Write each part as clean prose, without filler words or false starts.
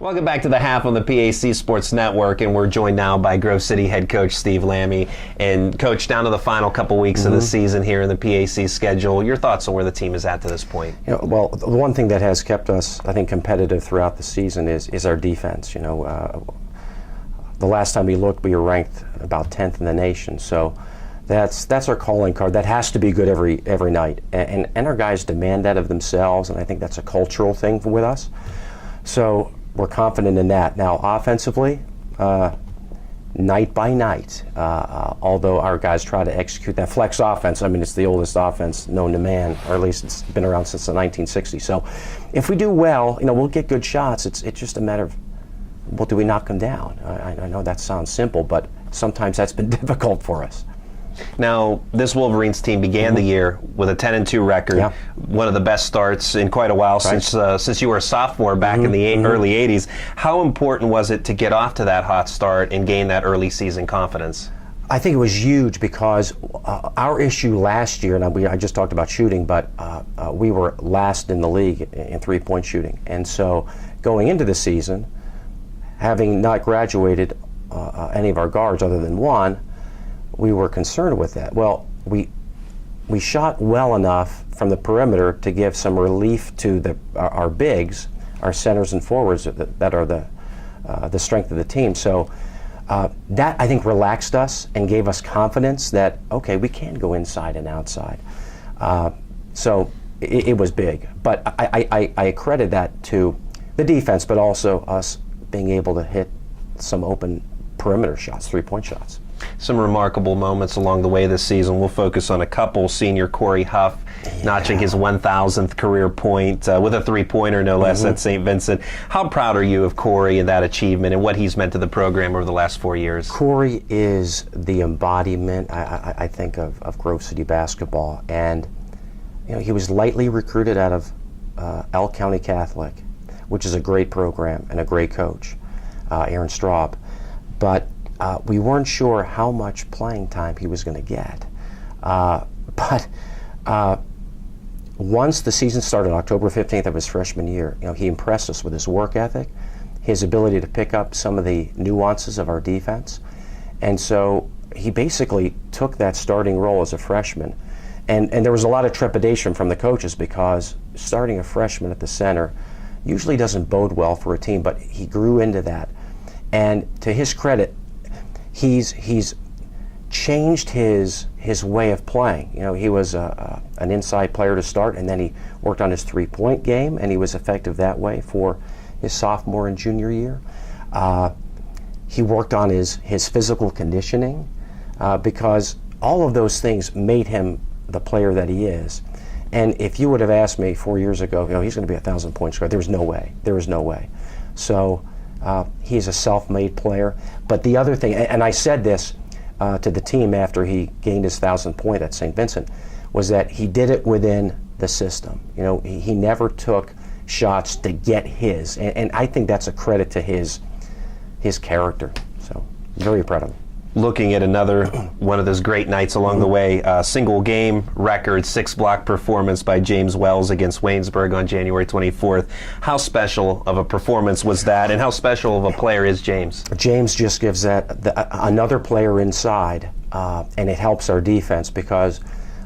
Welcome back to The Half on the PAC Sports Network, and we're joined now by Grove City head coach Steve Lamie. And Coach, down to the final couple weeks of the season here in the PAC schedule, your thoughts on where the team is at to this point? Well, the one thing that has kept us, I think, competitive throughout the season is our defense. The last time we looked, we were ranked about 10th in the nation. So that's our calling card. That has to be good every night, and our guys demand that of themselves, and I think that's a cultural thing with us. So we're confident in that. Now, offensively, night by night, although our guys try to execute that flex offense, I mean, it's the oldest offense known to man, or at least it's been around since the 1960s. So if we do well, we'll get good shots. It's just a matter of, well, do we knock them down? I know that sounds simple, but sometimes that's been difficult for us. Now, this Wolverines team began the year with a 10-2 record, one of the best starts in quite a while since you were a sophomore back in the early 80s. How important was it to get off to that hot start and gain that early season confidence? I think it was huge because our issue last year, and I just talked about shooting, but we were last in the league in three-point shooting. And so going into the season, having not graduated any of our guards other than one, we were concerned with that. Well, we shot well enough from the perimeter to give some relief to our bigs, our centers and forwards that are the strength of the team. So that, I think, relaxed us and gave us confidence that, okay, we can go inside and outside. So it was big. But I credit that to the defense, but also us being able to hit some open perimeter shots, three-point shots. Some remarkable moments along the way this season. We'll focus on a couple. Senior Corey Huff notching his 1,000th career point with a three-pointer, no less, at St. Vincent. How proud are you of Corey and that achievement and what he's meant to the program over the last 4 years? Corey is the embodiment, I think, of Grove City basketball. And he was lightly recruited out of Elk County Catholic, which is a great program and a great coach, Aaron Straub. But we weren't sure how much playing time he was going to get. But once the season started, October 15th of his freshman year, he impressed us with his work ethic, his ability to pick up some of the nuances of our defense. And so he basically took that starting role as a freshman. And there was a lot of trepidation from the coaches because starting a freshman at the center usually doesn't bode well for a team, but he grew into that. And to his credit, he's changed his way of playing. He was an inside player to start, and then he worked on his three-point game, and he was effective that way for his sophomore and junior year. He worked on his physical conditioning because all of those things made him the player that he is. And if you would have asked me 4 years ago, he's going to be a 1,000-point scorer, there was no way. There was no way. So he's a self-made player. But the other thing, and I said this to the team after he gained his 1,000th point at St. Vincent, was that he did it within the system. He never took shots to get his. And I think that's a credit to his character. So very proud of him. Looking at another one of those great nights along the way, single game record 6-block performance by James Wells against Waynesburg on January 24th. How special of a performance was that, and how special of a player is James? James just gives that another player inside, and it helps our defense because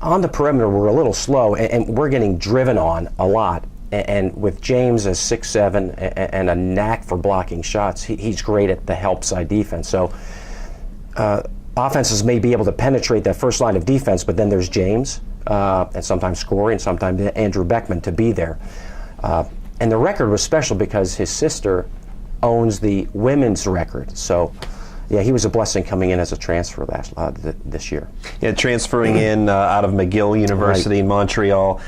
on the perimeter we're a little slow and we're getting driven on a lot. And with James as 6'7" and a knack for blocking shots, he's great at the help side defense. So offenses may be able to penetrate that first line of defense, but then there's James, and sometimes Corey, and sometimes Andrew Beckman to be there. And the record was special because his sister owns the women's record. So, yeah, he was a blessing coming in as a transfer this year. Yeah, transferring in out of McGill University in Montreal.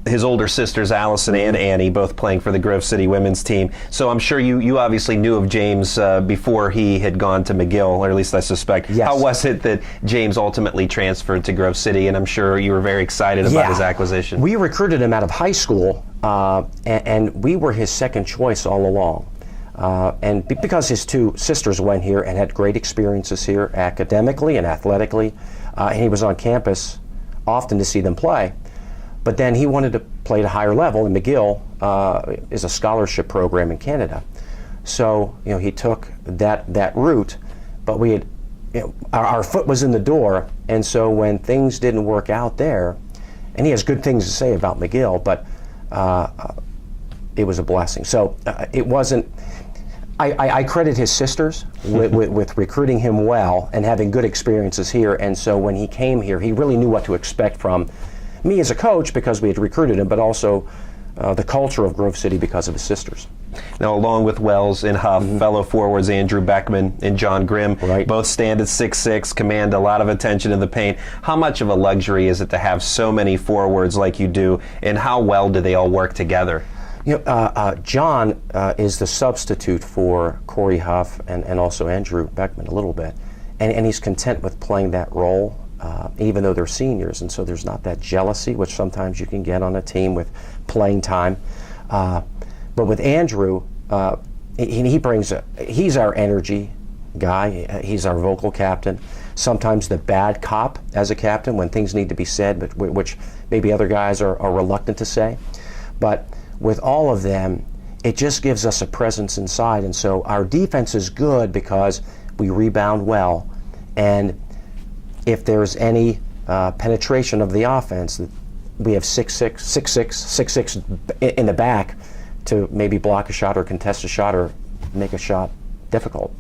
His older sisters, Allison and Annie, both playing for the Grove City women's team. So I'm sure you obviously knew of James before he had gone to McGill, or at least I suspect. Yes. How was it that James ultimately transferred to Grove City? And I'm sure you were very excited about his acquisition. We recruited him out of high school, and we were his second choice all along. And because his two sisters went here and had great experiences here academically and athletically, and he was on campus often to see them play. But then he wanted to play at a higher level, and McGill is a scholarship program in Canada. So, he took that route, but we had, our foot was in the door, and so when things didn't work out there, and he has good things to say about McGill, but it was a blessing. So it wasn't. I credit his sisters with recruiting him well and having good experiences here. And so when he came here, he really knew what to expect from me as a coach because we had recruited him, but also the culture of Grove City because of his sisters. Now, along with Wells and Huff, fellow forwards Andrew Beckman and John Grimm, both stand at 6'6", command a lot of attention in the paint. How much of a luxury is it to have so many forwards like you do, and how well do they all work together? John is the substitute for Corey Huff and also Andrew Beckman a little bit, and he's content with playing that role, even though they're seniors, and so there's not that jealousy, which sometimes you can get on a team with playing time. But with Andrew, he's our energy guy. He's our vocal captain. Sometimes the bad cop as a captain when things need to be said, but which maybe other guys are reluctant to say. But with all of them, it just gives us a presence inside. And so our defense is good because we rebound well. And if there's any penetration of the offense, we have 6'6" in the back to maybe block a shot or contest a shot or make a shot difficult.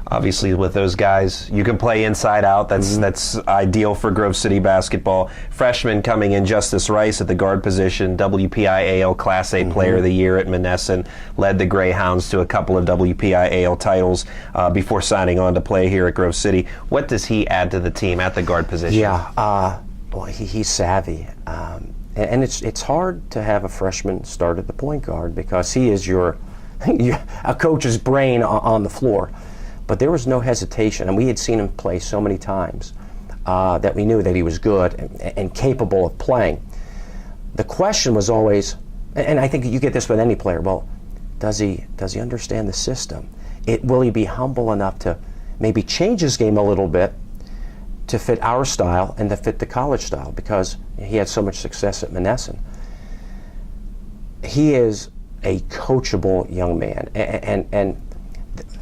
Obviously, with those guys, you can play inside out. That's ideal for Grove City basketball. Freshman coming in, Justice Rice at the guard position, WPIAL Class A Player of the Year at Monessen, led the Greyhounds to a couple of WPIAL titles before signing on to play here at Grove City. What does he add to the team at the guard position? Yeah, well, he's savvy. And it's hard to have a freshman start at the point guard because he is a coach's brain on the floor. But there was no hesitation, and we had seen him play so many times that we knew that he was good and capable of playing. The question was always, and I think you get this with any player, well, does he understand the system? Will he be humble enough to maybe change his game a little bit to fit our style and to fit the college style, because he had so much success at Monessen. He is a coachable young man, and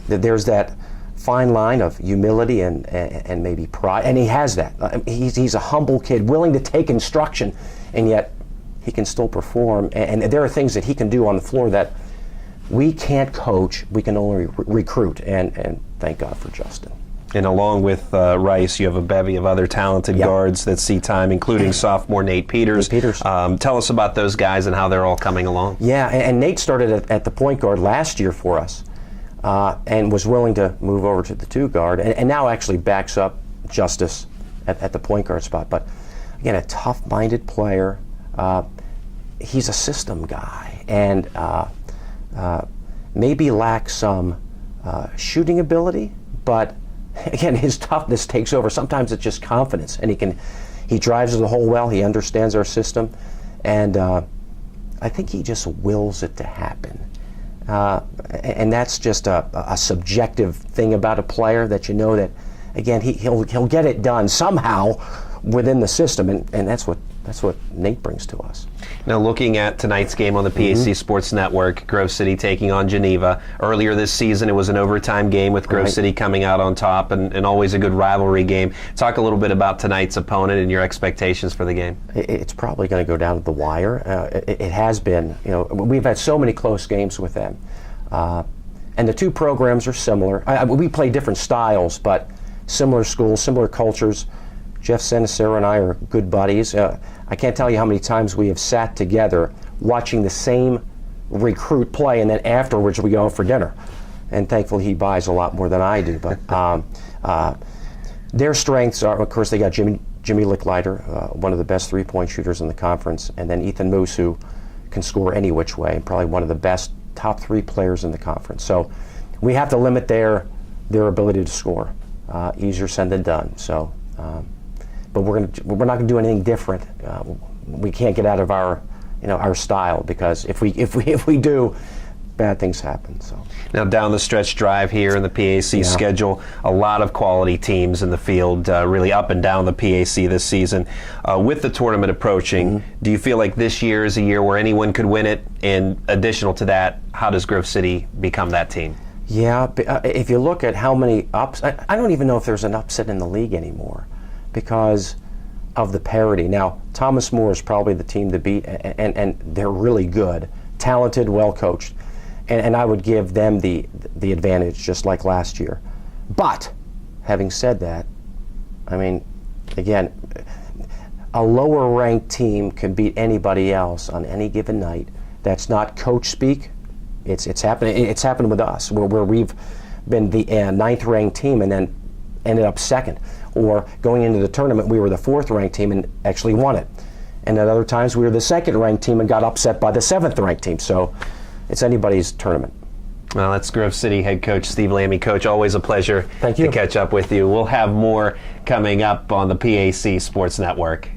there's that fine line of humility and maybe pride, and he has that. He's a humble kid, willing to take instruction, and yet he can still perform. And there are things that he can do on the floor that we can't coach, we can only recruit, and thank God for Justin. And along with Rice, you have a bevy of other talented guards that see time, including sophomore Nate Peters. Tell us about those guys and how they're all coming along. Yeah, and Nate started at the point guard last year for us. And was willing to move over to the two guard, and now actually backs up Justice at the point guard spot. But again, a tough-minded player. He's a system guy, and maybe lacks some shooting ability, but again, his toughness takes over. Sometimes it's just confidence, and he drives the hole well. He understands our system, and I think he just wills it to happen. And that's just a subjective thing about a player that you know that, again, he'll get it done somehow within the system, and that's what Nate brings to us. Now, looking at tonight's game on the PAC Sports Network, Grove City taking on Geneva. Earlier this season, it was an overtime game with Grove City coming out on top, and always a good rivalry game. Talk a little bit about tonight's opponent and your expectations for the game. It's probably going to go down to the wire. It has been. We've had so many close games with them, and the two programs are similar. We play different styles, but similar schools, similar cultures. Jeff Senacero and I are good buddies. I can't tell you how many times we have sat together watching the same recruit play, and then afterwards we go out for dinner. And thankfully he buys a lot more than I do. But their strengths are, of course, they got Jimmy Licklider, one of the best three-point shooters in the conference, and then Ethan Moose, who can score any which way, probably one of the best top three players in the conference. So we have to limit their ability to score. Easier said than done. So. But we're not going to do anything different. We can't get out of our style, because if we do, bad things happen. So now down the stretch drive here in the PAC schedule, a lot of quality teams in the field, really up and down the PAC this season. With the tournament approaching, do you feel like this year is a year where anyone could win it? And additional to that, how does Grove City become that team? Yeah, if you look at how many I don't even know if there's an upset in the league anymore because of the parity. Now, Thomas More is probably the team to beat, and they're really good, talented, well coached, and I would give them the advantage just like last year. But having said that, I mean, again, a lower ranked team can beat anybody else on any given night. That's not coach speak. It's happening. It's happened with us where we've been the ninth ranked team and then ended up second. Or going into the tournament, we were the fourth ranked team and actually won it. And at other times, we were the second ranked team and got upset by the seventh ranked team. So it's anybody's tournament. Well, that's Grove City head coach Steve Lamie. Coach, always a pleasure Thank you. to catch up with you. We'll have more coming up on the PAC Sports Network.